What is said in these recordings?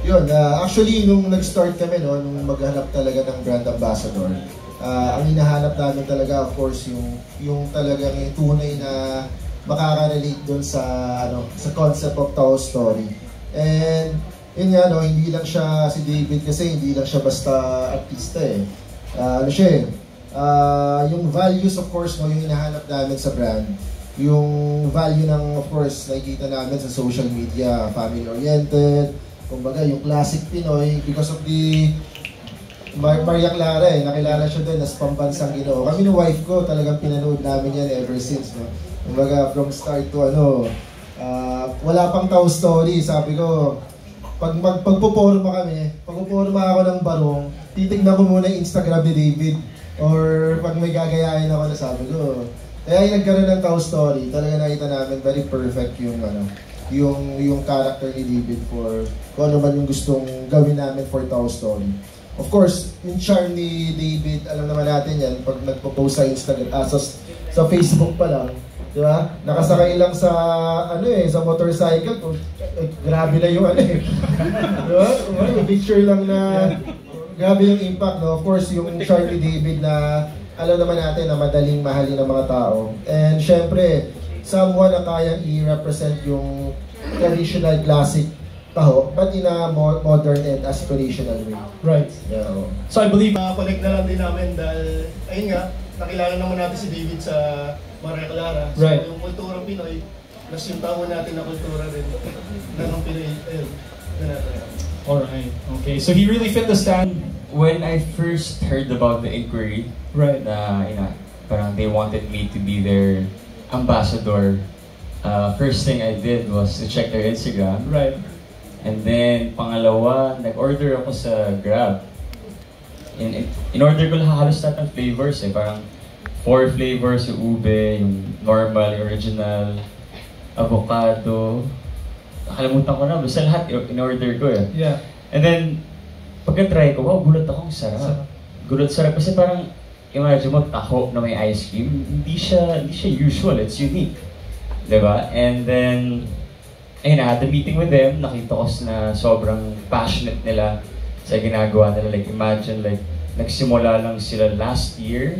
Yun, actually, nung nag-start kami, no, nung maghanap talaga ng brand ambassador, ang hinahanap namin talaga, of course, yung talagang tunay na makaka-relate dun sa, sa concept of Taho Story. And, yun nga, no, hindi lang siya, si David kasi, hindi lang siya basta artista eh. Yung values, of course, no, yung hinahanap namin sa brand, yung value ng, of course, nakikita namin sa social media, family-oriented, kumbaga yung classic Pinoy, because of the Maria Clara nakilala siya din as pambansang Ginoo. Kami ng wife ko, talagang pinanood namin yan ever since, no? Kumbaga from start to wala pang Taho Story, sabi ko, pagpuporma kami, pagpuporma ako ng barong, titignan ko muna yung Instagram ni David, or pag may gagayahin ako na sabi ko. Kaya yung nagkaroon ng Taho Story, talaga nakita namin very perfect yung character ni David for kung ano man yung gustong gawin namin for Taho Story. Of course, yung charm ni David, alam naman natin yan, pag nagpo-post sa Instagram, sa Facebook pa lang, di ba? Nakasakay lang sa, sa motorcycle, grabe na yung di ba? Yung picture lang na, grabe yung impact, no? Of course, yung charm ni David na, alam naman natin na madaling mahalin ng mga tao. And syempre, someone na kayang i-represent yung traditional classic Taho, but in a modern and aspirational way. Right. Yeah. So I believe connect na lang din namin dahil, ayun nga, nakilala naman natin si David sa Maria Clara. So right. Yung kulturang Pinoy, plus yung tawo natin na kultura rin ng Pinoy, ayun. Alright, okay. So he really fit the stand. When I first heard about the inquiry, right, parang they wanted me to be their ambassador. First thing I did was to check their Instagram. Right. And then, pangalawa, nag-order ako sa Grab. In-order ko halos lahat ng flavors eh. Parang 4 flavors, yung ube, yung normal, yung original, avocado. Nakalimutan ko na, basta lahat in-order ko eh. Yeah. And then, pagka-try ko, wow, gulat akong sarap. Gulat sarap kasi parang, imagine mo, taho na may ice cream, hindi siya usual, it's unique. Diba? And then, ayun na, the meeting with them, nakita ko na sobrang passionate nila sa ginagawa nila. Like, imagine, like, nagsimula lang sila last year,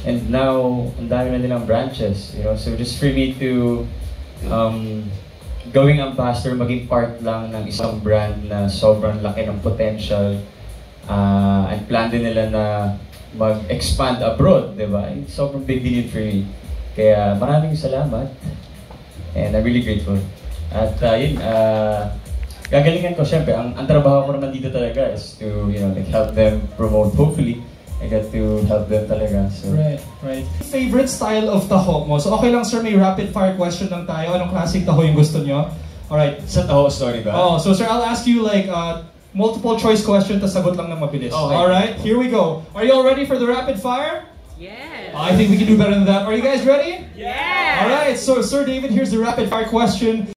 and now, ang dami na nilang branches, you know? So, just for me to, gawing ambassador, maging part lang ng isang brand na sobrang laki ng potential, and plan din nila na mag-expand abroad, di ba? Sobrang big deal for me. Kaya maraming salamat, and I'm really grateful. At yun, gagalingan ko syempre, ang trabaho ko naman dito talaga is to, like help them promote. Hopefully, I get to help them talaga. So. Right, right. Favorite style of taho mo? So okay lang sir, may rapid fire question lang tayo. Anong classic taho yung gusto nyo? Alright. Sa Taho Story ba? Oh, so sir, I'll ask you like multiple choice question, tas sagot lang ng mabilis. Okay. Alright, here we go. Are you all ready for the rapid fire? Yes. I think we can do better than that. Are you guys ready? Yes. Alright, so Sir David, here's the rapid fire question.